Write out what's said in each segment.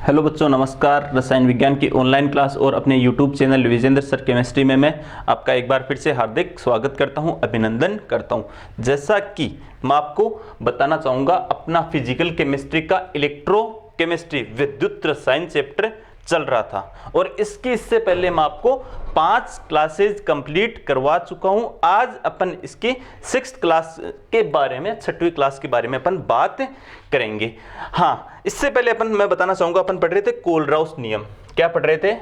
Hello बच्चों, नमस्कार। रसायन विज्ञान की ऑनलाइन क्लास और अपने YouTube channel Vijendra sir chemistry में मैं आपका एक बार फिर से हार्दिक स्वागत करता हूं, अभिनंदन करता हूं। जैसा कि मैं आपको बताना चाहूँगा, अपना फिजिकल केमिस्ट्री का इलेक्ट्रो केमिस्ट्री विद्युत रसायन चैप्टर चल रहा था और इससे पहले मैं आपको 5 क्लासेज कंप्लीट करवा चुका हूं। आज अपन इसकी 6th क्लास के बारे में, 6वीं क्लास के बारे में अपन बात करेंगे। हाँ, इससे पहले मैं बताना चाहूंगा, अपन पढ़ रहे थे कोलराउस नियम। क्या पढ़ रहे थे?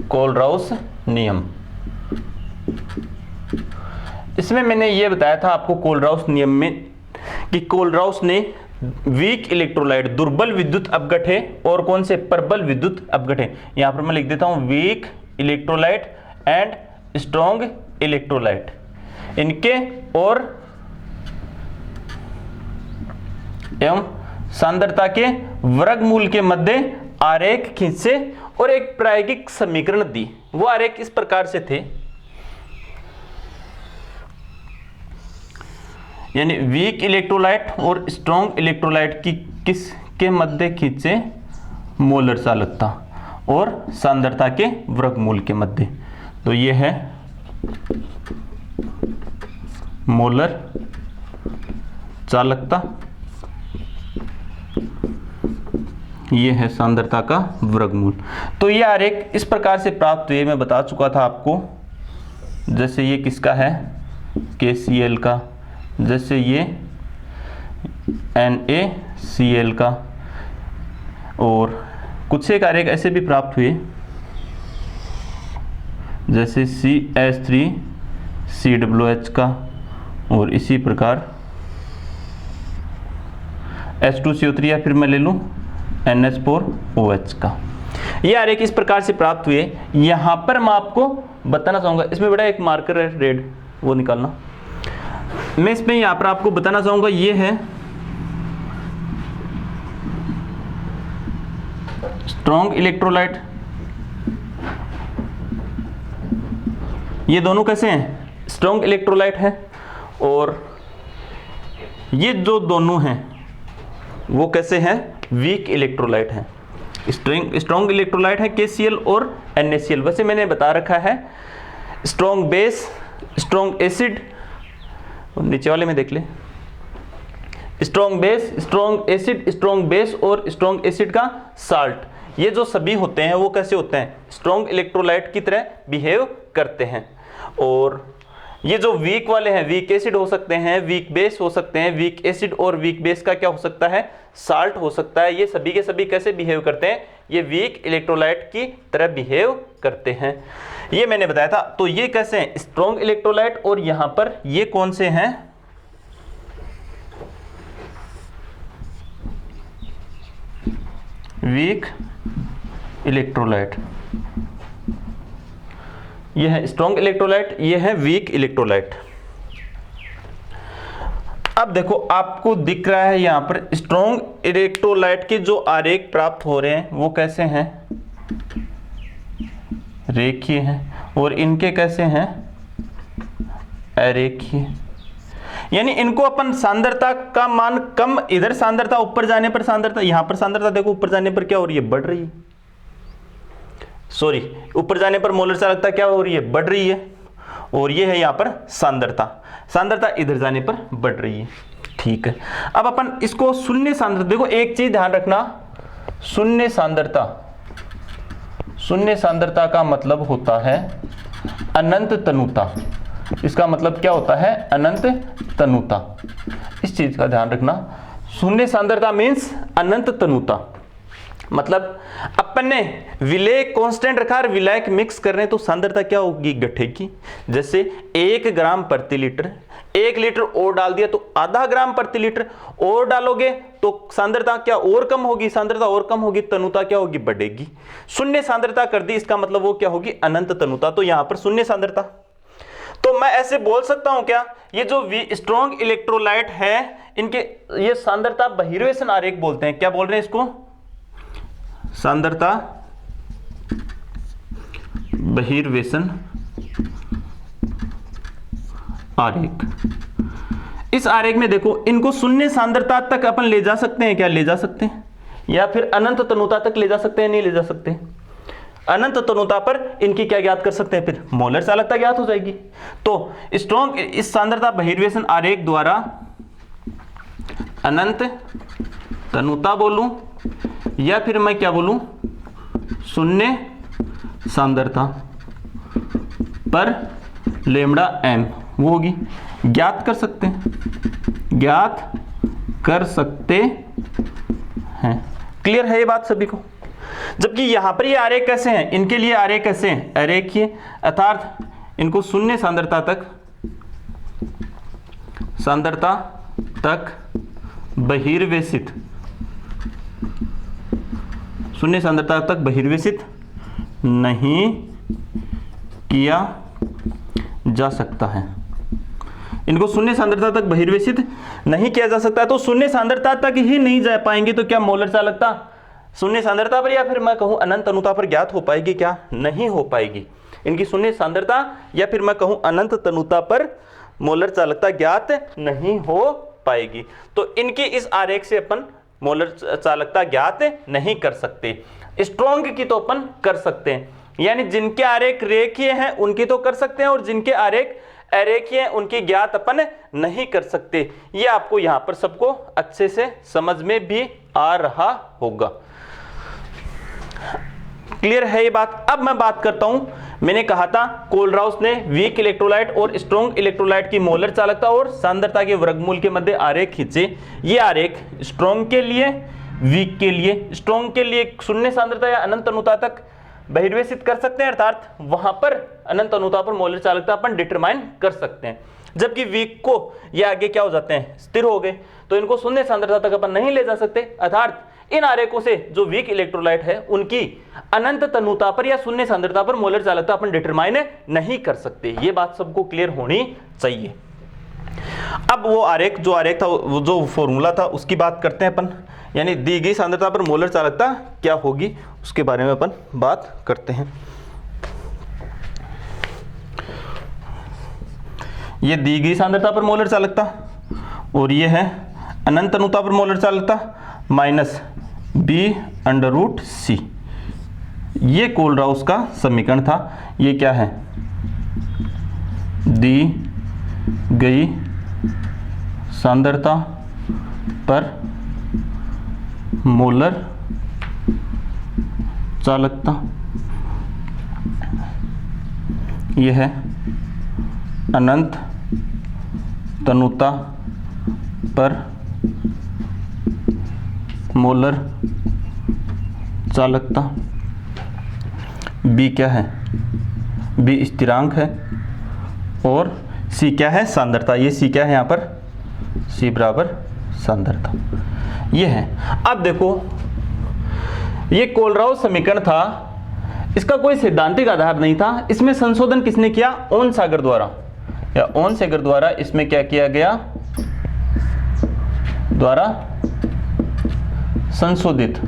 कोलराउस नियम। इसमें मैंने यह बताया था आपको कोलराउस नियम में कि कोलराउस ने वीक इलेक्ट्रोलाइट, दुर्बल विद्युत अपघट है, और कौन से? प्रबल विद्युत अपघट है। यहां पर मैं लिख देता हूं weak electrolyte and strong electrolyte, इनके और एवं सांद्रता के वर्गमूल के मध्य आरेख खींचे और एक प्रायोगिक समीकरण दी। वो आरेख इस प्रकार से थे, यानी वीक इलेक्ट्रोलाइट और स्ट्रॉन्ग इलेक्ट्रोलाइट की किसके मध्य खींचे? मोलर चालकता और सांद्रता के वर्गमूल के मध्य। तो ये है मोलर चालकता, ये है सांद्रता का वर्गमूल। तो ये आरेख इस प्रकार से प्राप्त हुए, मैं बता चुका था आपको। जैसे ये किसका है? KCl का। जैसे ये NaCl का। और कुछ एक आरेख ऐसे भी प्राप्त हुए, जैसे CH3COOH का, और इसी प्रकार H2CO3, या फिर मैं ले लूं NH4OH का। ये आरेख इस प्रकार से प्राप्त हुए। यहां पर मैं आपको बताना चाहूंगा, इसमें बड़ा एक मार्कर है रेड, वो निकालना। मैं इसमें यहां पर आपको बताना चाहूंगा, ये है स्ट्रॉन्ग इलेक्ट्रोलाइट। ये दोनों कैसे हैं? स्ट्रॉन्ग इलेक्ट्रोलाइट है। और ये जो दोनों हैं वो कैसे हैं? वीक इलेक्ट्रोलाइट है। स्ट्रॉन्ग इलेक्ट्रोलाइट है KCl और NaCl। वैसे मैंने बता रखा है स्ट्रॉन्ग बेस, स्ट्रॉन्ग एसिड, नीचे वाले में देख ले, strong base, strong acid, strong base और स्ट्रॉन्ग एसिड का साल्ट। ये जो सभी होते हैं वो कैसे होते हैं? स्ट्रॉन्ग इलेक्ट्रोलाइट की तरह बिहेव करते हैं। और ये जो वीक वाले हैं, वीक एसिड हो सकते हैं, वीक बेस हो सकते हैं, वीक एसिड और वीक बेस का क्या हो सकता है? साल्ट हो सकता है। ये सभी के सभी कैसे बिहेव करते हैं? ये वीक इलेक्ट्रोलाइट की तरह बिहेव करते हैं। ये मैंने बताया था। तो ये कैसे हैं? Strong electrolyte. और यहां पर ये कौन से हैं? Weak electrolyte. ये है स्ट्रॉन्ग इलेक्ट्रोलाइट, ये है वीक इलेक्ट्रोलाइट। अब देखो, आपको दिख रहा है यहां पर स्ट्रॉन्ग इलेक्ट्रोलाइट के जो आरेख प्राप्त हो रहे हैं वो कैसे हैं? रेखीय हैं। और इनके कैसे हैं? अरेखीय। यानी इनको अपन सांद्रता का मान कम, इधर सांद्रता ऊपर जाने पर सांद्रता, यहां पर सांद्रता देखो ऊपर जाने पर क्या हो रही है? बढ़ रही है। सॉरी, ऊपर जाने पर मोलर चालकता क्या हो रही है? बढ़ रही है। और ये है यहां पर सांद्रता, सांद्रता इधर जाने पर बढ़ रही है। ठीक है, अब अपन इसको शून्य सांद्रता, देखो एक चीज ध्यान रखना, शून्य सांद्रता, शून्य सांद्रता का मतलब होता है अनंत तनुता। इसका मतलब क्या होता है? अनंत तनुता। इस चीज का ध्यान रखना। शून्य सांद्रता मीन्स अनंत तनुता। मतलब अपन ने विलय कांस्टेंट रखा और विलायक मिक्स कर रहे हैं, तो सांद्रता क्या होगी? घटेगी। जैसे 1 ग्राम प्रति लीटर, 1 लीटर और डाल दिया तो आधा ग्राम प्रति लीटर और डालोगे तो सांद्रता क्या और कम होगी? सांद्रता और कम होगी, तनुता क्या होगी? बढ़ेगी। शून्य सांद्रता कर दी, इसका मतलब वो क्या होगी? अनंत तनुता। तो यहां पर शून्य सांद्रता। तो मैं ऐसे बोल सकता हूं क्या? ये जो स्ट्रॉन्ग इलेक्ट्रोलाइट है, इनके ये सांद्रता बहिर्वेशन आरेख बोलते हैं। क्या बोल रहे हैं इसको? सांद्रता बहिर्वेशन आरेख। इस आरेख में देखो, इनको शून्य सांद्रता तक अपन ले जा सकते हैं क्या? ले जा सकते हैं। या फिर अनंत तनुता तक ले जा सकते हैं? नहीं ले जा सकते। अनंत तनुता पर इनकी क्या ज्ञात कर सकते हैं? फिर मोलर चालकता ज्ञात हो जाएगी। तो स्ट्रॉन्ग इस सांद्रता बहिर्वेशन आरेख द्वारा अनंत तनुता बोलूं या फिर मैं क्या बोलूं, शून्य सांद्रता पर लेमड़ा एम वो होगी, ज्ञात कर सकते हैं, ज्ञात कर सकते हैं। क्लियर है ये बात सभी को? जबकि यहां पर ये आरेख कैसे हैं, इनके लिए आरेख कैसे हैं? अरेखीय, अर्थात इनको शून्य सांद्रता तक बहिर्वेशित, शून्य सांद्रता तक बहिर्वेशित नहीं किया जा सकता है। इनको शून्य सांद्रता तक बहिर्वेशित नहीं किया जा सकता है। तो शून्य सांद्रता तक ही नहीं जा पाएंगे तो क्या मोलर चालकता शून्य सांद्रता पर या फिर मैं कहूं अनंत तनुता पर ज्ञात हो पाएगी? क्या नहीं हो पाएगी। इनकी शून्य सांद्रता या फिर मैं कहूं अनंत तनुता पर मोलर चालकता ज्ञात नहीं हो पाएगी। तो इनकी इस आरेख से अपन मोलर चालकता ज्ञात नहीं कर सकते। स्ट्रॉन्ग की तो अपन कर सकते हैं, यानी जिनके आरेख रेखीय हैं उनकी तो कर सकते हैं, और जिनके आरेख अरेखीय हैं उनकी ज्ञात अपन नहीं कर सकते। ये आपको यहां पर सबको अच्छे से समझ में भी आ रहा होगा। क्लियर है ये बात? अब मैं बात करता हूं, मैंने कहा था कोलराउस ने वीक इलेक्ट्रोलाइट और स्ट्रॉन्ग इलेक्ट्रोलाइट की मोलर चालकता और सांद्रता के वर्गमूल के मध्य आरेख खींचे। ये आरेख स्ट्रॉन्ग के लिए, वीक के लिए, स्ट्रॉन्ग के लिए शून्य सांद्रता या अनंत तनुता तक बहिर्वेशित कर सकते हैं, अर्थात वहां पर अनंत तनुता पर मोलर चालकता अपन डिटरमाइन कर सकते हैं। जबकि वीक को ये आगे क्या हो जाते हैं, स्थिर हो गए, तो इनको शून्य सांद्रता तक अपन नहीं ले जा सकते। अर्थात इन आरेखों से जो वीक इलेक्ट्रोलाइट है उनकी अनंत तनुता पर या शून्य सांद्रता पर मोलर चालकता अपन डिटरमाइन नहीं कर सकते। ये बात सबको क्लियर होनी चाहिए। अब वो आरेख, जो आरेख था, वो जो फॉर्मूला था, उसकी बात करते हैं अपन, यानी दी गई सांद्रता पर मोलर चालकता क्या होगी उसके बारे में अपन बात करते हैं। ये दी गई सांद्रता पर मोलर चालकता और ये है अनंत तनुता पर मोलर चालकता माइनस b√c। ये कोलराउस का समीकरण था। ये क्या है? दी गई सांद्रता पर मोलर चालकता, यह है अनंत तनुता पर मोलर चालकता। B क्या है? B स्थिरांक है और C क्या है? सांद्रता। ये C क्या है यहाँ पर? C बराबर सांद्रता। ये है। अब देखो, ये कोलराउस समीकरण था, इसका कोई सैद्धांतिक आधार नहीं था। इसमें संशोधन किसने किया? ओनसागर द्वारा, या ओनसागर द्वारा इसमें क्या किया गया? द्वारा संशोधित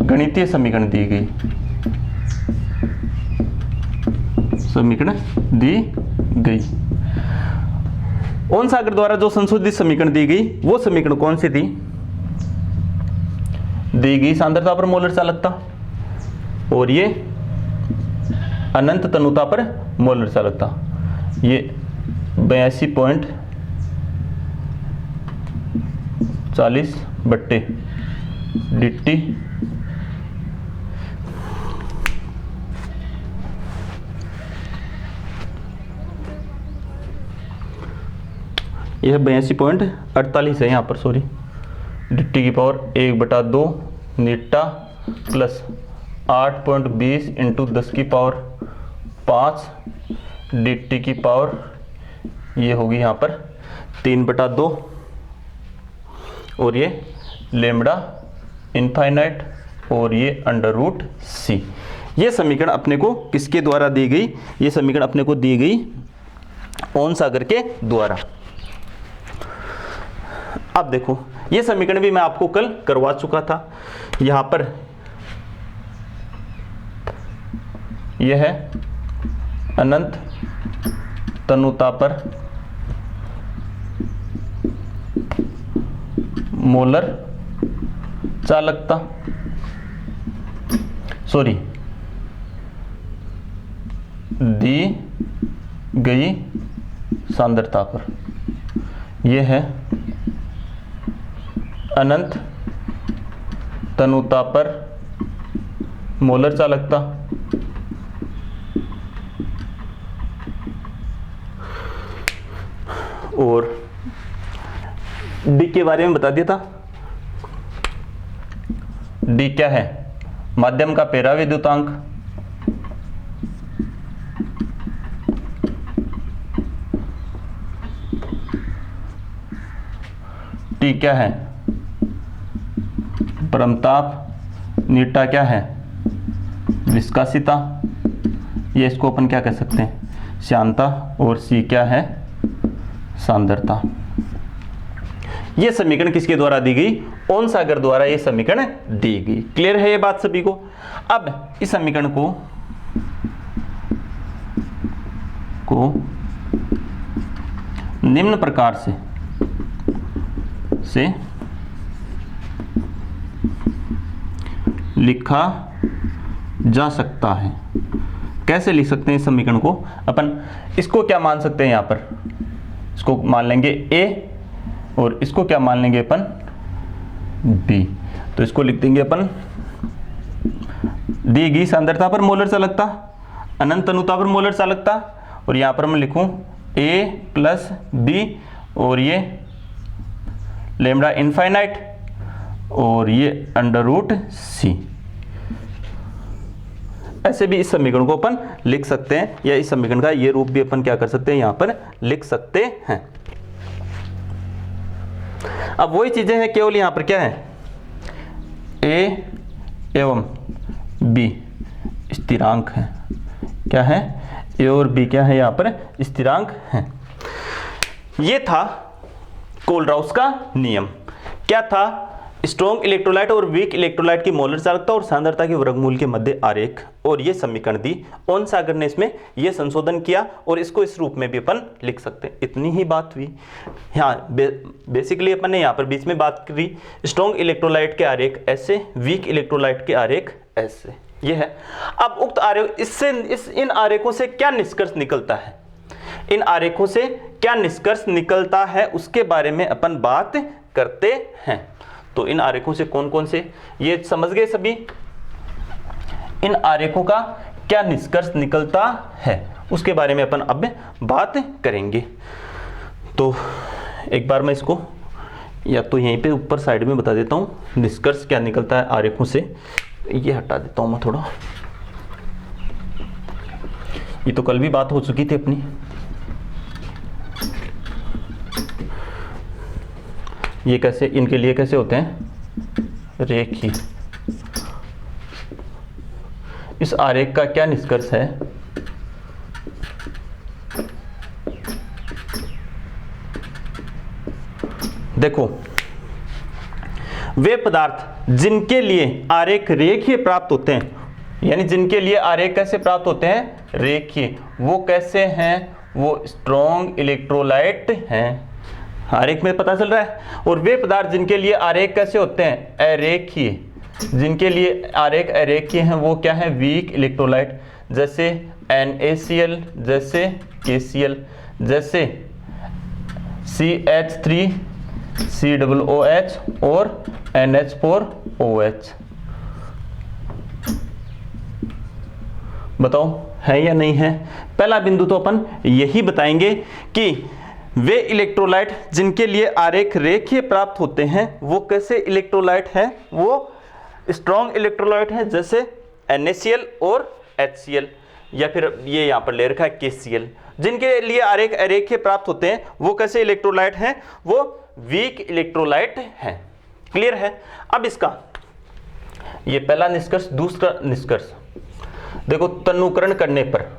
गणितीय समीकरण दी गई, समीकरण दी गई। ओनसागर द्वारा जो संशोधित समीकरण दी गई, वो समीकरण कौन सी थी? दी गई सांद्रता पर मोलर चालकता और ये अनंत तनुता पर मोलर चालकता, ये 82.40/dt यह 82.48 है यहाँ पर, सॉरी, dt की पावर 1/2 नीटा प्लस 8.20 इंटू 10 की पावर 5 dt की पावर ये होगी यहाँ पर 3/2 और ये लेमड़ा इनफाइनाइट और ये √c। ये समीकरण अपने को किसके द्वारा दी गई? ये समीकरण अपने को दी गई ओनसागर के द्वारा। अब देखो, ये समीकरण भी मैं आपको कल करवा चुका था। यहां पर यह है अनंत तनुता पर मोलर चालकता, सॉरी, दी गई सांद्रता पर, यह है अनंत तनुता पर मोलर चालकता। और डी के बारे में बता दिया था। डी क्या है? माध्यम का पैरा विद्युतांक। टी क्या है? परमताप। नीटा क्या है? विस्कासिता। ये इसको अपन क्या कह सकते हैं? श्यानता। और सी क्या है? सांद्रता। ये समीकरण किसके द्वारा दी गई? ओनसागर द्वारा ये समीकरण दी गई। क्लियर है ये बात सभी को? अब इस समीकरण को निम्न प्रकार से लिखा जा सकता है। कैसे लिख सकते हैं इस समीकरण को? अपन इसको क्या मान सकते हैं? यहां पर इसको मान लेंगे A और इसको क्या मान लेंगे अपन? B। तो इसको लिख देंगे अपन दी गई सांद्रता पर मोलर चालकता, अनंत तनुता पर मोलर चालकता, और यहां पर मैं लिखूं A प्लस B, और ये लैम्डा इनफाइनाइट, और ये अंडर रूट C। ऐसे भी इस समीकरण को अपन लिख सकते हैं, या इस समीकरण का ये रूप भी अपन क्या कर सकते हैं? यहां पर लिख सकते हैं। अब वही चीजें हैं, केवल यहां पर क्या है? A एवं B स्थिरांक है। क्या है? A और B क्या है? यहां पर स्थिरांक है। ये था कोलराउस का नियम। क्या था? स्ट्रॉन्ग इलेक्ट्रोलाइट और वीक इलेक्ट्रोलाइट की मोलर चालकता और सांद्रता के वर्गमूल के मध्य आरेख, और ये समीकरण दी। ओनसागर ने इसमें ये संशोधन किया और इसको इस रूप में भी अपन लिख सकते हैं। इतनी ही बात हुई। हाँ, बेसिकली अपन ने यहाँ पर बीच में बात करी स्ट्रॉन्ग इलेक्ट्रोलाइट के आरेख ऐसे, वीक इलेक्ट्रोलाइट के आरेख ऐसे। ये है। अब उक्त आरेख, इन आरेखों से क्या निष्कर्ष निकलता है? इन आरेखों से क्या निष्कर्ष निकलता है उसके बारे में अपन बात करते हैं। तो इन आरेखों से कौन कौन से, ये समझ गए सभी? इन आरेखों का क्या निष्कर्ष निकलता है उसके बारे में अपन अब बात करेंगे। तो एक बार मैं इसको या तो यहीं पे ऊपर साइड में बता देता हूं, निष्कर्ष क्या निकलता है आरेखों से। ये हटा देता हूं मैं थोड़ा, ये तो कल भी बात हो चुकी थी अपनी। ये कैसे, इनके लिए कैसे होते हैं? रेखीय। इस आरेख का क्या निष्कर्ष है? देखो, वे पदार्थ जिनके लिए आरेख रेखीय प्राप्त होते हैं, यानी जिनके लिए आरेख कैसे प्राप्त होते हैं? रेखीय। वो कैसे हैं? वो स्ट्रॉन्ग इलेक्ट्रोलाइट हैं। आरेख में पता चल रहा है। और वे पदार्थ जिनके लिए आरेख कैसे होते हैं? अरेखीय। जिनके लिए आरेख अरेखीय हैं वो क्या है? Weak electrolyte. जैसे NaCl, जैसे KCl, जैसे CH3 COOH और NH4OH। बताओ है या नहीं है? पहला बिंदु तो अपन यही बताएंगे कि वे इलेक्ट्रोलाइट जिनके लिए आरेख रेखीय प्राप्त होते हैं वो कैसे इलेक्ट्रोलाइट हैं? वो स्ट्रॉन्ग इलेक्ट्रोलाइट हैं, जैसे NaCl और HCl, या फिर ये यहाँ पर ले रखा है KCl। जिनके लिए आरेख अरेखीय प्राप्त होते हैं वो कैसे इलेक्ट्रोलाइट हैं? वो वीक इलेक्ट्रोलाइट हैं। क्लियर है? अब इसका ये पहला निष्कर्ष। दूसरा निष्कर्ष देखो, तनुकरण करने पर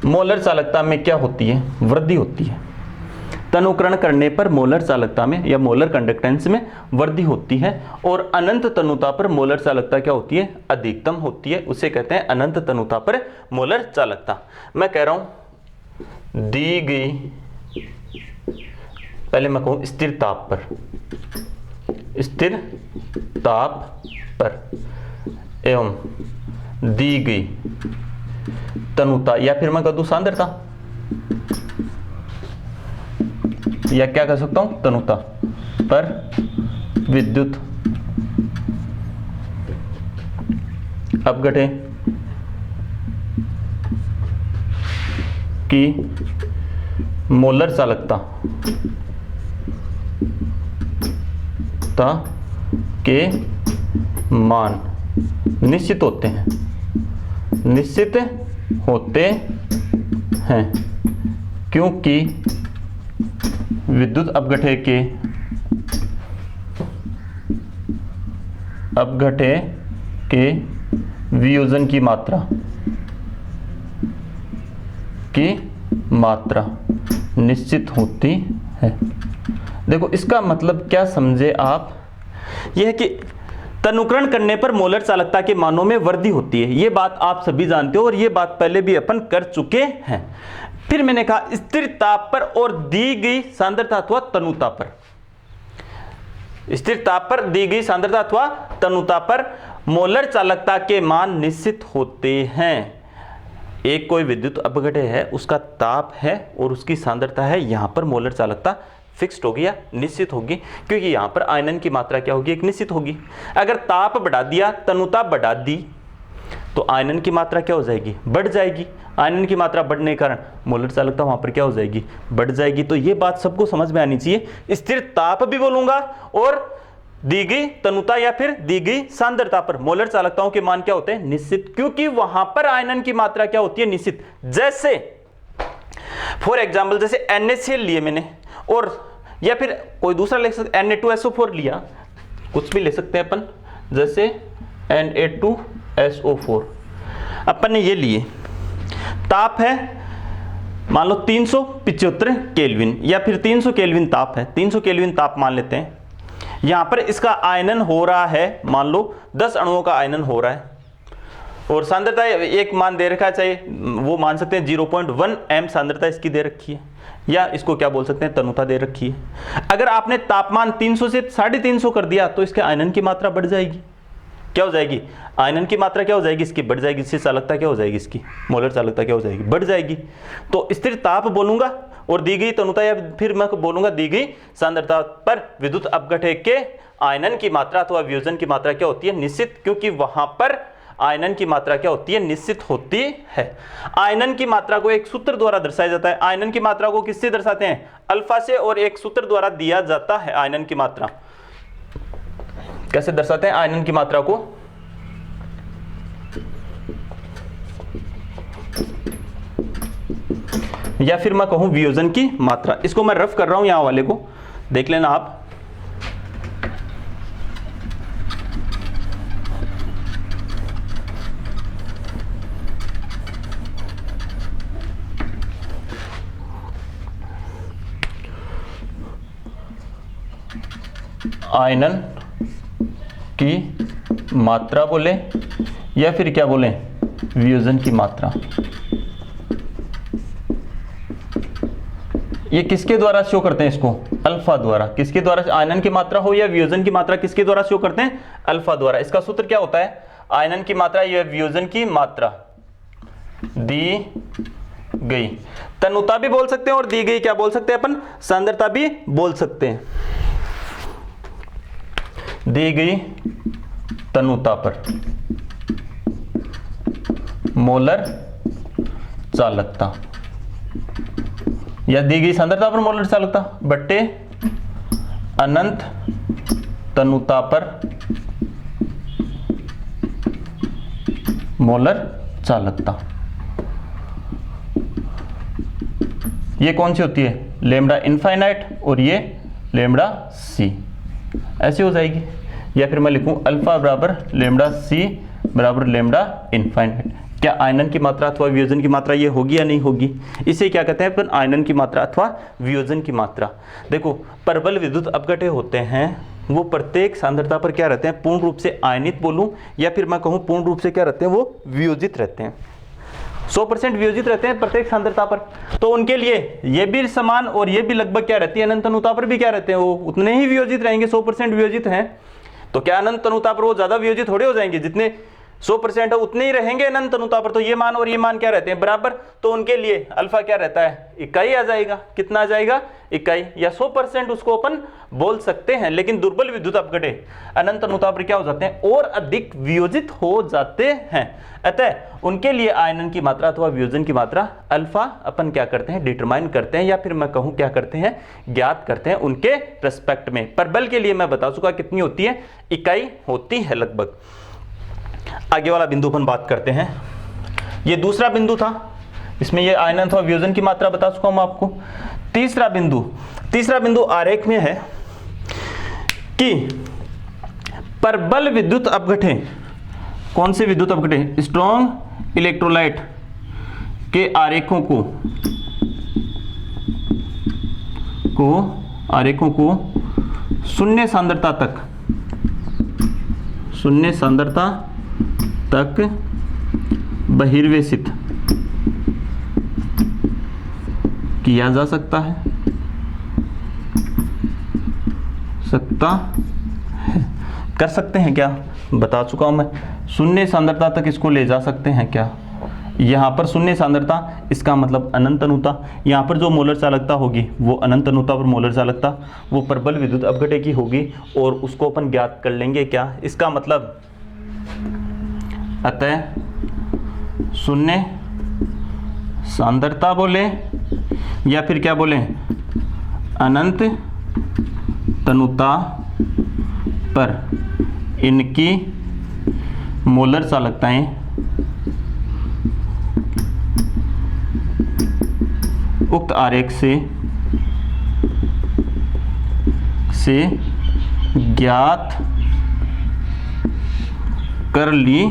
मोलर चालकता में क्या होती है? वृद्धि होती है। तनुकरण करने पर मोलर चालकता में या मोलर कंडक्टेंस में वृद्धि होती है और अनंत तनुता पर मोलर चालकता क्या होती है, अधिकतम होती है। उसे कहते हैं अनंत तनुता पर मोलर चालकता। मैं कह रहा हूं दी गई, पहले मैं कहूं स्थिर ताप पर, स्थिर ताप पर एवं दी गई तनुता, या फिर मैं कह दूं सांद्रता, या क्या कह सकता हूं तनुता पर विद्युत अपघटन की मोलर चालकता के मान निश्चित होते हैं, निश्चित होते हैं, क्योंकि विद्युत अपघटन के वियोजन की मात्रा निश्चित होती है। देखो इसका मतलब क्या समझे आप, यह है कि तनुकरण करने पर मोलर चालकता के मानों में वृद्धि होती है, यह बात आप सभी जानते हो और यह बात पहले भी अपन कर चुके हैं। फिर मैंने कहा स्थिर ताप पर और दी गई सांद्रता अथवा तनुता पर, स्थिर ताप पर दी गई सांद्रता अथवा तनुता पर मोलर चालकता के मान निश्चित होते हैं। एक कोई विद्युत अपघटन है, उसका ताप है और उसकी सांद्रता है, यहां पर मोलर चालकता फिक्स्ड होगी या निश्चित होगी, क्योंकि यहां पर आयनन की मात्रा क्या होगी, एक निश्चित होगी। अगर ताप बढ़ा दिया, तनुता बढ़ा दी, तो आयनन की मात्रा क्या हो जाएगी, बढ़ जाएगी। आयनन की मात्रा बढ़ने के कारण मोलर चालकता वहां पर क्या हो जाएगी, बढ़ जाएगी। तो ये बात सबको समझ में आनी चाहिए। स्थिर ताप भी बोलूंगा और दी गई तनुता या फिर दी गई सांद्रता पर मोलर चालकताओं के मान क्या होते हैं, निश्चित, क्योंकि वहां पर आयनन की मात्रा क्या होती है, निश्चित। जैसे फॉर एग्जाम्पल जैसे NaCl लिए मैंने, और या फिर कोई दूसरा ले सकते, Na2SO4 लिया, कुछ भी ले सकते हैं अपन, जैसे Na2SO4 अपन ने ये लिए, ताप है मान लो 375 केल्विन या फिर 300 केल्विन ताप है, 300 केल्विन ताप मान लेते हैं। यहां पर इसका आयनन हो रहा है, मान लो 10 अणुओं का आयनन हो रहा है और सांद्रता एक मान दे रखा है, चाहिए वो मान सकते हैं 0.1 m सांद्रता इसकी दे रखी है, या इसको क्या बोल सकते हैं, तनुता दे रखी है। अगर आपने तापमान 300 से 350 कर दिया तो इसके आयनन की मात्रा बढ़ जाएगी, क्या हो जाएगी, आयनन की मात्रा क्या हो जाएगी, इसकी बढ़ जाएगी। इससे चालकता क्या हो जाएगी, इसकी मोलर चालकता क्या हो जाएगी, बढ़ जाएगी। तो स्थिर ताप बोलूंगा और दी गई तनुता, या फिर मैं बोलूंगा दी गई सांद्रता पर विद्युत अपघटन के आयनन की मात्रा अथवा वियोजन की मात्रा क्या होती है, निश्चित, क्योंकि वहां पर आयनन की मात्रा क्या होती है, निश्चित होती है। आयनन की मात्रा को एक सूत्र द्वारा दर्शाया जाता है। आयनन की मात्रा को किससे दर्शाते हैं, अल्फा से, और एक सूत्र द्वारा दिया जाता है आयनन की मात्रा। कैसे दर्शाते हैं आयनन की मात्रा को, या फिर मैं कहूं वियोजन की मात्रा। इसको मैं रफ कर रहा हूं, यहां वाले को देख लेना आप। आयनन की मात्रा बोले या फिर क्या बोले, वियोजन की मात्रा। ये किसके द्वारा शो करते हैं इसको, अल्फा द्वारा। किसके द्वारा, आयनन की मात्रा हो या वियोजन की मात्रा, किसके द्वारा शो करते हैं, अल्फा द्वारा। इसका सूत्र क्या होता है, आयनन की मात्रा या वियोजन की मात्रा दी गई तनुता भी बोल सकते हैं और दी गई क्या बोल सकते हैं अपन, सांद्रता भी बोल सकते हैं। दी गई तनुता पर मोलर चालकता या दी गई सांद्रता पर मोलर चालकता बट्टे अनंत तनुता पर मोलर चालकता। ये कौन सी होती है, लेमडा इनफाइनाइट, और ये लेमडा सी, ऐसी हो जाएगी। या फिर मैं लिखूं अल्फा बराबर लेमडा सी बराबर लेमडा इनफाइनाइट, क्या आयनन की मात्रा अथवा वियोजन की मात्रा ये होगी या नहीं होगी? इसे क्या कहते हैं अपन? आयनन की मात्रा अथवा वियोजन की मात्रा। देखो परबल विद्युत अपघटे होते हैं वो प्रत्येक सांद्रता पर क्या रहते हैं? पूर्ण रूप से आयनित बोलूं या फिर मैं कहूं पूर्ण रूप से क्या रहते हैं? वो वियोजित रहते हैं। 100% वियोजित रहते हैं प्रत्येक सांद्रता पर। तो उनके लिए ये भी समान और ये भी लगभग क्या रहती है? अनंत अनुता पर भी क्या रहते हैं? वो उतने ही वियोजित रहेंगे। 100% वियोजित हैं तो क्या अनंत अनुता पर वो ज्यादा वियोजित थोड़े हो जाएंगे? जितने 100% है उतने ही रहेंगे अनंत अनुता पर। तो ये मान और ये मान क्या रहते हैं? बराबर। तो उनके लिए अल्फा क्या रहता है? इकाई आ जाएगा। कितना आ जाएगा? इकाई, या 100% उसको अपन बोल सकते हैं। लेकिन दुर्बल विद्युत अपघटे अनंत अनुता पर क्या हो जाते हैं? और अधिक वियोजित हो जाते हैं। अतः उनके लिए आयनन की मात्रा अथवा वियोजन की मात्रा अल्फा अपन क्या करते हैं? डिटरमाइन करते हैं, या फिर मैं कहूं क्या करते हैं? ज्ञात करते हैं उनके रेस्पेक्ट में। परबल के लिए मैं बता चुका कितनी होती है? इकाई होती है लगभग। आगे वाला बिंदु अपन बात करते हैं। ये दूसरा बिंदु था, इसमें ये आयनन अथवा वियोजन की मात्रा बता चुका हूं आपको। तीसरा बिंदु आरेख में है कि परबल विद्युत अपघटे, कौन से विद्युत अपघटे? स्ट्रॉन्ग इलेक्ट्रोलाइट के आरेखों को शून्य सांद्रता तक बहिर्वेशित किया जा सकता है। कर सकते हैं क्या? बता चुका हूं मैं। शून्य सांद्रता तक इसको ले जा सकते हैं क्या? यहां पर शून्य सांद्रता, इसका मतलब अनंत अनुता। यहां पर जो मोलर चालकता होगी वो अनंत अनुता पर मोलर चालकता वो प्रबल विद्युत अपघटे की होगी, और उसको अपन ज्ञात कर लेंगे क्या? इसका मतलब अतः शून्य सांद्रता बोले या फिर क्या बोले? अनंत तनुता पर इनकी मोलर चालकताएं उक्त आरेख से ज्ञात कर ली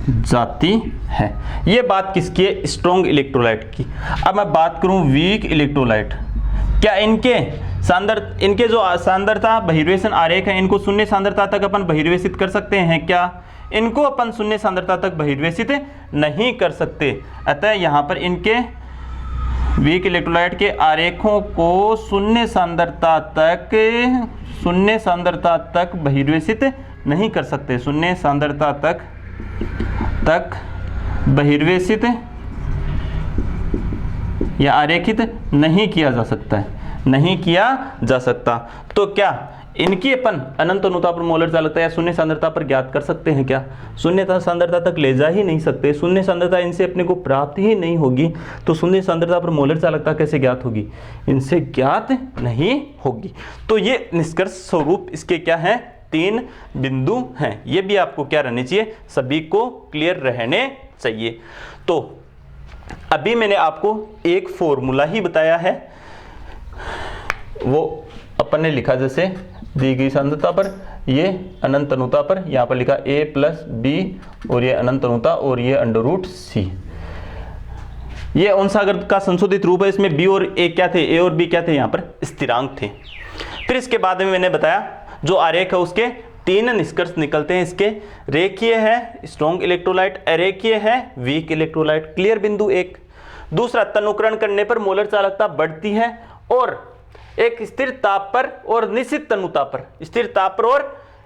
जाती है। ये बात किसकी है? स्ट्रॉन्ग इलेक्ट्रोलाइट की। अब मैं बात करूं वीक इलेक्ट्रोलाइट, क्या इनके जो सांद्रता बहिर्वेशन आरेख है इनको शून्य सांद्रता तक अपन बहिर्वेशित कर सकते हैं क्या? इनको अपन शून्य सांद्रता तक बहिर्वेशित नहीं कर सकते। अतः यहां पर इनके वीक इलेक्ट्रोलाइट के आरेखों को शून्य सांद्रता तक बहिर्वेशित नहीं कर सकते। शून्य सांद्रता तक बहिर्वेशित या आरेखित नहीं किया जा सकता। तो क्या इनकी अपन अनंत अनुता पर मोलर चालकता या शून्य सांद्रता पर ज्ञात कर सकते हैं क्या? शून्य सांद्रता तक ले जा ही नहीं सकते। शून्य सांद्रता इनसे अपने को प्राप्त ही नहीं होगी, तो शून्य सांद्रता पर मोलर चालकता कैसे ज्ञात होगी? इनसे ज्ञात नहीं होगी। तो ये निष्कर्ष स्वरूप इसके क्या है? 3 बिंदु हैं। ये भी आपको क्या रहने चाहिए? सभी को क्लियर रहने चाहिए। तो अभी मैंने आपको एक फॉर्मूला ही बताया है, वो अपन ने लिखा जैसे दी गई सांद्रता पर, ये अनंत अनुता पर, यहाँ पर लिखा a + b और ये अनंत अनुता और ये √c। ये उन सागर का संशोधित रूप है। इसमें b और a क्या थे? a और b क्या थे? यहाँ पर स्थिरांक थे। फिर इसके बाद में मैंने बताया जो आरेख है उसके 3 निष्कर्ष निकलते हैं। इसके रेखीय है स्ट्रॉन्ग इलेक्ट्रोलाइट, अरेखीय है वीक इलेक्ट्रोलाइट। क्लियर बिंदु 1। दूसरा, तनुकरण करने पर मोलर चालकता बढ़ती है और एक स्थिर ताप पर और निश्चित तन्यता पर, स्थिर ताप पर और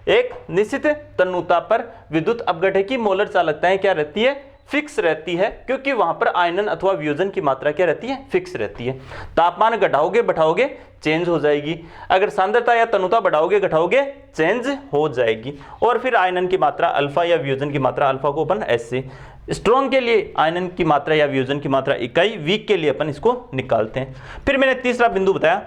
एक निश्चित तन्यता पर विद्युत अपघटे की मोलर चालकताएं क्या रहती है? फिक्स रहती है, क्योंकि वहां पर आयनन अथवा वियोजन की मात्रा क्या रहती है? फिक्स रहती है। तापमान घटाओगे बढ़ाओगे चेंज हो जाएगी, अगर सांद्रता या तन्यता बढ़ाओगे घटाओगे चेंज हो जाएगी। और फिर आयनन की मात्रा अल्फा या वियोजन की मात्रा अल्फा को अपन ऐसे, स्ट्रॉन्ग के लिए आयनन की मात्रा या वियोजन की मात्रा इकाई, वीक के लिए अपन इसको निकालते हैं। फिर मैंने तीसरा बिंदु बताया,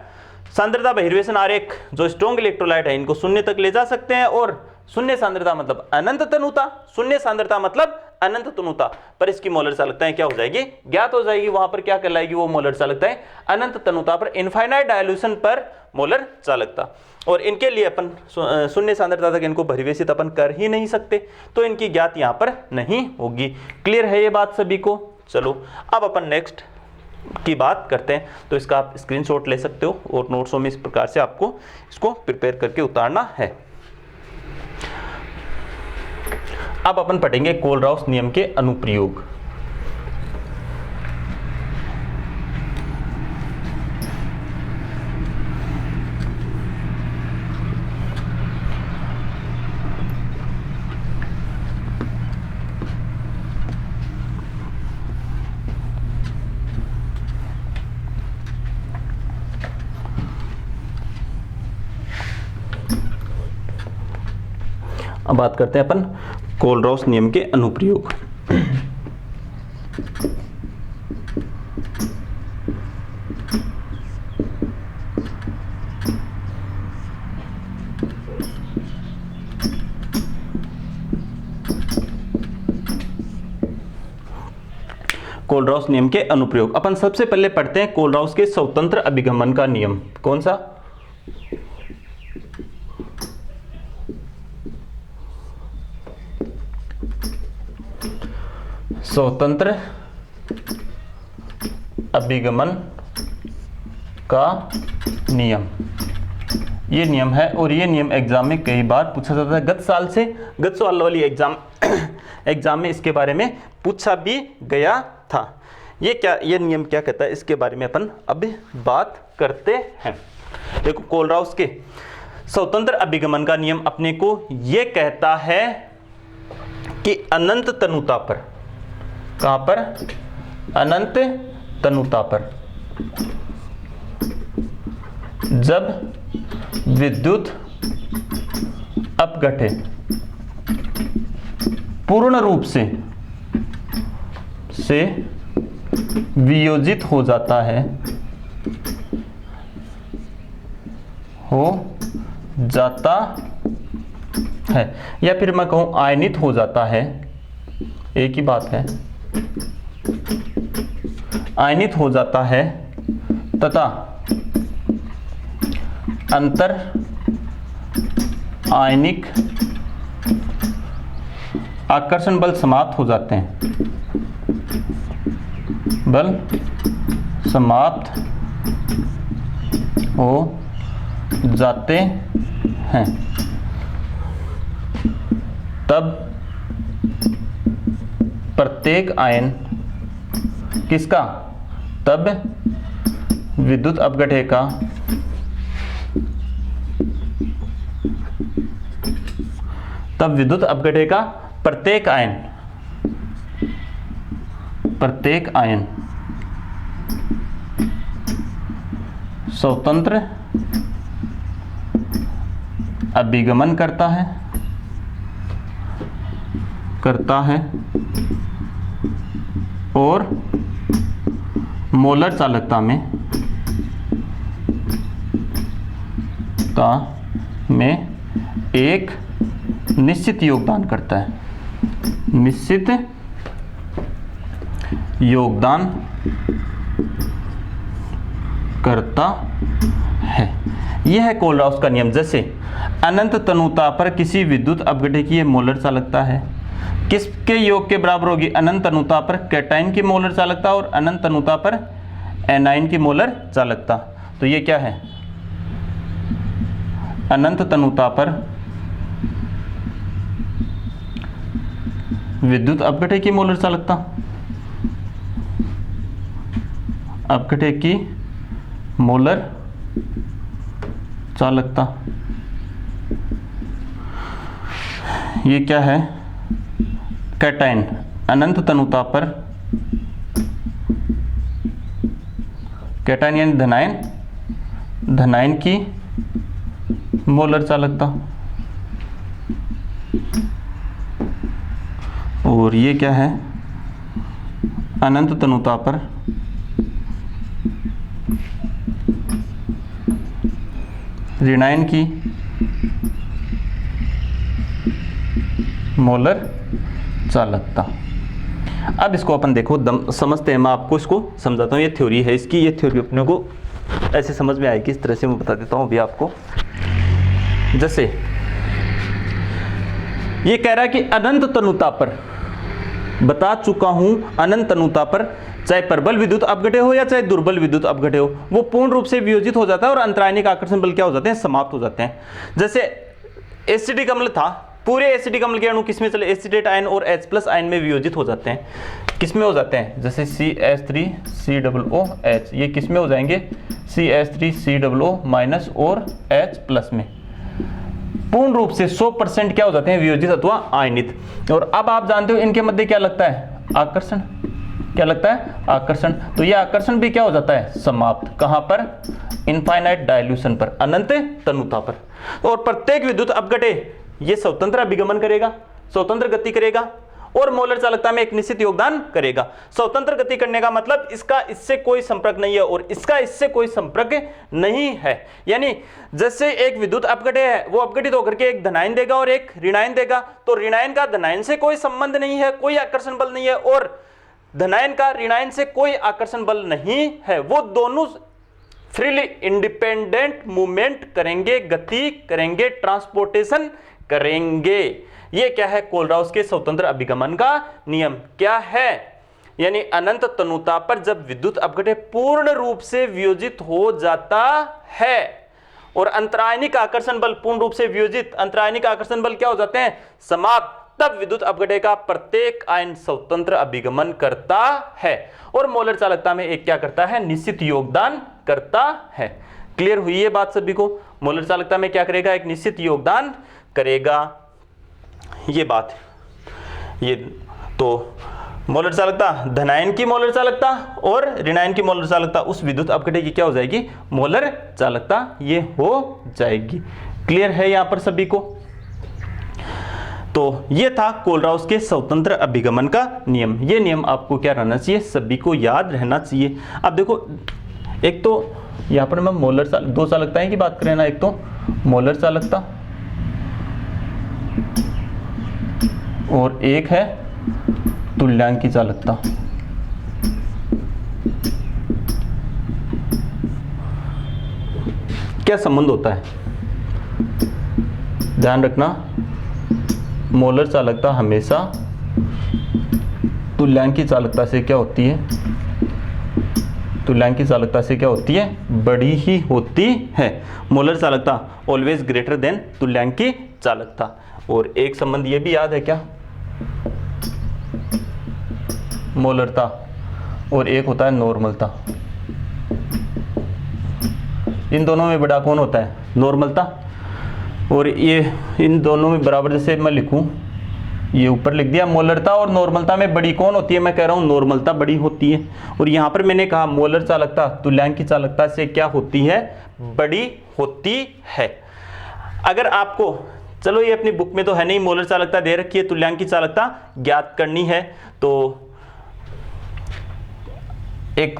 सांद्रता बहिर्वेशन आरेख जो स्ट्रॉन्ग इलेक्ट्रोलाइट है इनको शून्य तक ले जा सकते हैं, और शून्य सांद्रता मतलब अनंत तन्यता, शून्य सांद्रता मतलब अनंत तनुता पर इसकी मोलर चालकताएं क्या हो जाएगी, ज्ञात हो जाएगी। वहां पर क्या कहलाएगी वो मोलर चालकताएं, अनंत तनुता पर इनफाइनाइट डायल्यूशन पर मोलर चालकता। और इनके लिए अपन शून्य सांद्रता तक इनको परिवेशित अपन कर ही नहीं सकते, तो इनकी ज्ञात यहां पर नहीं होगी। क्लियर है ये बात सभी को? चलो अब अपन नेक्स्ट की बात करते हैं। तो इसका आप स्क्रीनशॉट ले सकते हो और नोट्सों में इस प्रकार से आपको इसको प्रिपेयर करके उतारना है। अब अपन पढ़ेंगे कोलराउस नियम के अनुप्रयोग। अब बात करते हैं अपन कोलराउस नियम के अनुप्रयोग। कोलराउस नियम के अनुप्रयोग अपन सबसे पहले पढ़ते हैं कोलराउस के स्वतंत्र अभिगमन का नियम। कौन सा? स्वतंत्र अभिगमन का नियम, ये नियम है और ये नियम एग्जाम में कई बार पूछा जाता है। गत साल वाली एग्जाम में इसके बारे में पूछा भी गया था। ये नियम क्या कहता है इसके बारे में अपन अब बात करते हैं। देखो कोलराउस के स्वतंत्र अभिगमन का नियम अपने को ये कहता है कि अनंत तनुता पर, कहां पर? अनंत तनुता पर जब विद्युत अपघट्य पूर्ण रूप से वियोजित हो जाता है, या फिर मैं कहूं आयनित हो जाता है, एक ही बात है, आयनित हो जाता है तथा अंतर आयनिक आकर्षण बल समाप्त हो जाते हैं, बल समाप्त हो जाते हैं, तब प्रत्येक आयन किसका? तब विद्युत अपघट्य का प्रत्येक आयन स्वतंत्र अभिगमन करता है और मोलर चालकता में एक निश्चित योगदान करता है, निश्चित योगदान करता है। यह है कोलराउस का नियम। जैसे अनंत तनुता पर किसी विद्युत अपघट्य की मोलर चालकता है, किसके योग के बराबर होगी? अनंत तनुता पर कैटाइन की मोलर चालकता और अनंत तनुता पर एनाइन की मोलर चालकता। तो ये क्या है? अनंत तनुता पर विद्युत अपघट्य की मोलर चालकता, अपघट्य की मोलर चालकता, ये क्या है? कैटाइन अनंत तनुता पर, कैटाइन यानी धनायन की मोलर चालकता, और ये क्या है? अनंत तनुता पर ऋणायन की मोलर चालकता। अब इसको अपन देखो समझते हैं, मैं आपको इसको समझाता हूँ। ये थ्योरी है इसकी, ये थ्योरी अपने को ऐसे समझ में आएगी, इस तरह से मैं बता देता हूँ अभी आपको। जैसे ये कह रहा है कि अनंत तनुता पर, बता चुका हूं अनंत तनुता पर चाहे प्रबल विद्युत अपघटय हो या चाहे दुर्बल विद्युत अपघटय हो, वो पूर्ण रूप से वियोजित हो जाता है और अंतरायनिक आकर्षण बल क्या हो जाते हैं, समाप्त हो जाते हैं। जैसे एसिडिक अम्ल था, पूरे एसिडिक अम्ल के अणु किसमें चले, एसिडेट आयन और H+ आयन में वियोजित हो जाते हैं। किसमें हो जाते हैं, जैसे CH3COOH, ये किसमें हो जाएंगे, CH3COO- और H+ में पूर्ण रूप से 100% क्या हो जाते हैं, वियोजित अथवा आयनित। और अब आप जानते हो इनके मध्य क्या लगता है, आकर्षण। क्या लगता है, आकर्षण। तो ये आकर्षण भी क्या हो जाता है, समाप्त। कहां पर, इनफाइनाइट डायल्यूशन पर, अनंत तनुता पर। और प्रत्येक विद्युत अपघटय ये स्वतंत्र अभिगमन करेगा, स्वतंत्र गति करेगा और मोलर चालकता में एक निश्चित योगदान करेगा। स्वतंत्र गति करने का मतलब इसका इससे कोई संपर्क नहीं है और इसका इससे कोई संपर्क नहीं है। यानी जैसे एक विद्युत अपघटय है, वो अपघटित होकर के एक धनायन देगा और एक ऋणायन देगा, तो ऋणायन का धनायन से कोई संबंध नहीं है, कोई आकर्षण बल नहीं है, और धनायन का ऋणायन से कोई आकर्षण बल नहीं है। वो दोनों फ्रीली इंडिपेंडेंट मूवमेंट करेंगे, गति करेंगे, ट्रांसपोर्टेशन करेंगे। ये क्या है, कोलराउस के स्वतंत्र अभिगमन का नियम क्या है। यानी अनंत तनुता पर जब विद्युत अपघटय पूर्ण रूप से वियोजित हो जाता है और अंतरायनिक आकर्षण बल पूर्ण रूप से वियोजित, अंतरायनिक आकर्षण बल क्या हो जाते हैं, समाप्त, तब विद्युत अपघटय का प्रत्येक आयन स्वतंत्र अभिगमन करता है और मोलर चालकता में एक क्या करता है, निश्चित योगदान करता है। क्लियर हुई ये बात सभी को, मोलर चालकता में क्या करेगा, एक निश्चित योगदान करेगा, ये बात। ये तो मोलर चालकता, धनायन की मोलर चालकता और ऋणायन की मोलर चालकता उस विद्युत अपघटय की क्या हो जाएगी, मोलर चालकता ये हो जाएगी। क्लियर है यहां पर सभी को। तो ये था कोलराउस के स्वतंत्र अभिगमन का नियम। ये नियम आपको क्या रहना चाहिए, सभी को याद रहना चाहिए। अब देखो, एक तो यहां पर मैं मोलर दो चालकताएं की बात करें ना, एक तो मोलर चालकता और एक है तुल्यांकी चालकता। क्या संबंध होता है, ध्यान रखना, मोलर चालकता हमेशा तुल्यांकी चालकता से क्या होती है, तुल्यांकी चालकता से क्या होती है, बड़ी ही होती है। मोलर चालकता ऑलवेज ग्रेटर देन तुल्यांकी चालकता। और एक संबंध ये भी याद है क्या, मोलरता और एक होता है नॉर्मलता। इन दोनों में बड़ा कौन होता है, नॉर्मलता। और ये इन दोनों में बराबर, जैसे मैं लिखूं, ये ऊपर लिख दिया, मोलरता और नॉर्मलता में बड़ी कौन होती है, मैं कह रहा हूं नॉर्मलता बड़ी होती है। और यहां पर मैंने कहा मोलर चालकता तुल्यांकी चालकता से क्या होती है, बड़ी होती है। अगर आपको, चलो ये अपनी बुक में तो है नहीं, मोलर चालकता दे रखी है, तुल्यांकी चालकता ज्ञात करनी है, तो एक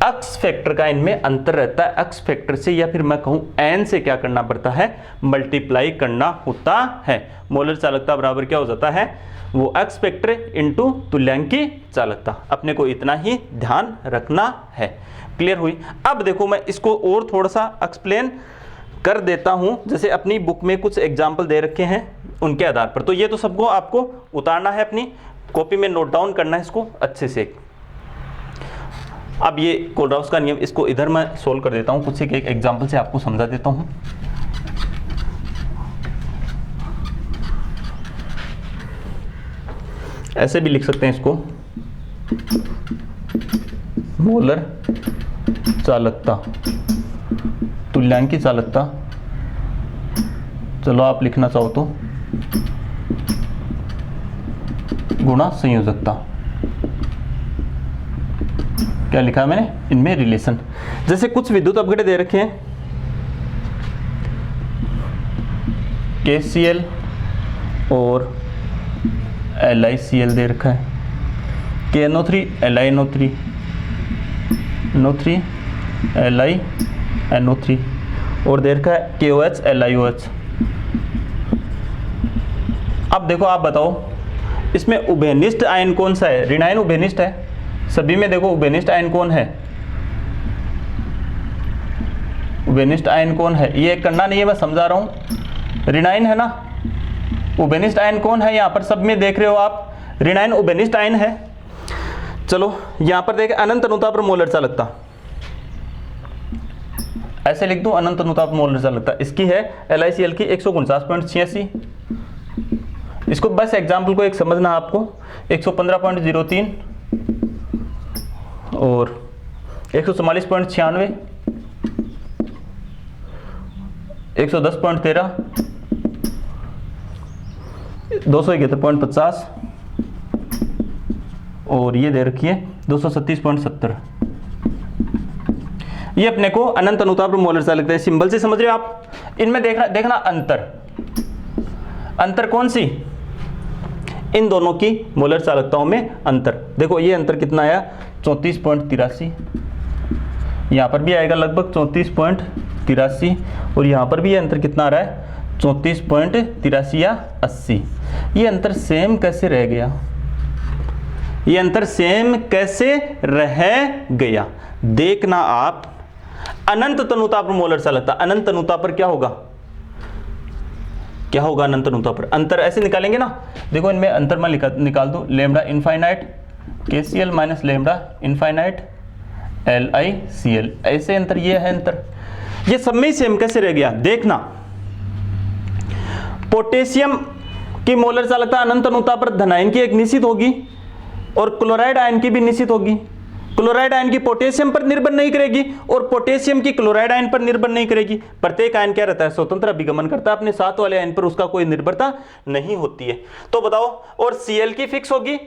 अक्स फैक्टर का इनमें अंतर रहता है। अक्स फैक्टर से या फिर मैं कहूं एन से क्या करना पड़ता है, मल्टीप्लाई करना होता है। मोलर चालकता बराबर क्या हो जाता है, वो अक्स फैक्टर इनटू तुल्यांकी चालकता। अपने को इतना ही ध्यान रखना है। क्लियर हुई। अब देखो मैं इसको और थोड़ा सा एक्सप्लेन कर देता हूं, जैसे अपनी बुक में कुछ एग्जाम्पल दे रखे हैं उनके आधार पर। तो ये तो सबको आपको उतारना है, अपनी कॉपी में नोट डाउन करना है इसको अच्छे से। अब ये कोलराउस का नियम, इसको इधर मैं सोल्व कर देता हूं, कुछ एक एग्जाम्पल से आपको समझा देता हूं। ऐसे भी लिख सकते हैं इसको, मोलर चालकता तुल्यांकी चालकता, चलो आप लिखना चाहो तो गुणा संयोजकता। क्या लिखा है मैंने, इनमें रिलेशन। जैसे कुछ विद्युत अपघटय दे रखे हैं, KCl और LiCl दे रखा है, KNO3 LiNO3, NO3 LiNO3 और दे रखा है KOH LiOH। अब देखो आप बताओ, इसमें उभयनिष्ठ आयन कौन सा है? ऋणायन उभयनिष्ठ है सभी में। देखो उभयनिष्ठ आयन कौन है? उभयनिष्ठ आयन कौन है? ये करना नहीं है, मैं समझा रहा हूं। ऋणायन है ना। उभयनिष्ठ आयन कौन है? यहां पर सब में देख रहे हो आप, ऋणायन उभयनिष्ठ आयन है। चलो यहां पर देखें, अनंत अनुता पर मोलर चालकता ऐसे लिख दूं, अनंत अनुता पर मोलर चालकता इसकी है LiCl की 149.86। इसको बस एग्जाम्पल को एक समझना आपको, 115.03 और 144.96, 110.13, 271.50 और ये दे रखी है 237.70। ये अपने को अनंत अनुता पर मोलर चालकता है। सिंबल से समझ रहे हो आप? इनमें देखना अंतर कौन सी? इन दोनों की मोलर चालकताओं में अंतर। देखो ये अंतर कितना आया? 34.83। यहां पर भी आएगा लगभग 34.83 और यहां पर भी ये अंतर कितना आ रहा है? 34.83 या 80। ये अंतर सेम कैसे रह गया? ये अंतर सेम कैसे रह गया? देखना आप, अनंत तनुता पर मोलर चालकता, अनंत तनुता पर क्या होगा? क्या होगा अनंत अनुता पर? अंतर ऐसे निकालेंगे ना। देखो इनमें अंतर मैं निकाल दूं, lambda infinite KCl minus lambda infinite LiCl, ऐसे अंतर। ये है अंतर, ये सब में सेम कैसे रह गया? देखना, पोटेशियम की मोलर चालकता अनंत अनुता पर धनायन की एक निश्चित होगी और क्लोराइड आयन की भी निश्चित होगी। क्लोराइड आयन की पोटेशियम पर निर्भर नहीं करेगी और पोटेशियम की क्लोराइड आयन पर निर्भर नहीं करेगी। प्रत्येक आयन क्या रहता है? स्वतंत्र अभिगमन करता है, अपने साथ वाले आयन पर उसका कोई निर्भरता नहीं होती है। तो बताओ, और Cl की फिक्स होगी,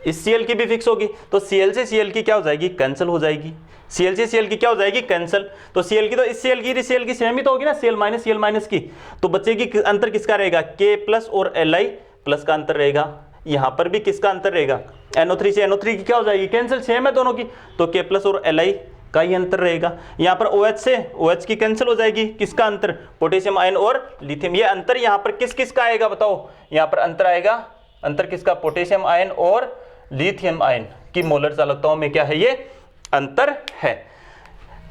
इस Cl की भी फिक्स होगी, तो Cl से Cl की क्या हो जाएगी? कैंसिल हो जाएगी। Cl से Cl की क्या हो जाएगी? कैंसिल। तो Cl की तो इस Cl की सेम ही तो होगी ना, Cl माइनस की। तो बचेगी, अंतर किसका रहेगा? K प्लस और Li प्लस का अंतर रहेगा। यहां पर भी किसका अंतर रहेगा? NO3 से NO3 की क्या हो जाएगी? कैंसिल, सेम है दोनों की, तो K प्लस और Li का ही अंतर रहेगा। यहां पर OH से OH की कैंसिल हो जाएगी, किसका अंतर? पोटेशियम आयन और लिथियम। ये अंतर यहां पर किस किस का आएगा बताओ? यहां पर अंतर आएगा, अंतर किसका? पोटेशियम आयन और लिथियम आयन की मोलर चालकताओं में क्या है? ये अंतर है,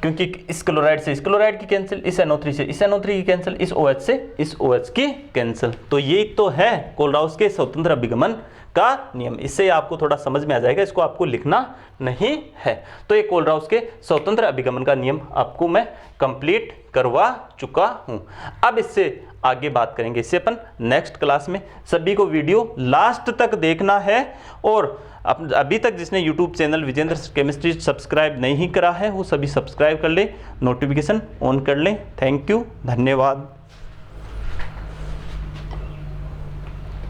क्योंकि इस क्लोराइड से इस क्लोराइड की कैंसिल, इस NO3 से इस NO3 की कैंसिल, इस OH से इस OH की कैंसिल। तो ये तो है कोलराउस के स्वतंत्र अभिगमन का नियम। इससे आपको थोड़ा समझ में आ जाएगा, इसको आपको लिखना नहीं है। तो ये कोलराउस के स्वतंत्र अभिगमन का नियम आपको मैं कंप्लीट करवा चुका हूं। अब इससे आगे बात करेंगे, इससे अपन नेक्स्ट क्लास में। सभी को वीडियो लास्ट तक देखना है और अभी तक जिसने YouTube channel Vijendra chemistry subscribe नहीं करा है वो सभी सब्सक्राइब कर ले, नोटिफिकेशन ऑन कर लें। थैंक यू, धन्यवाद।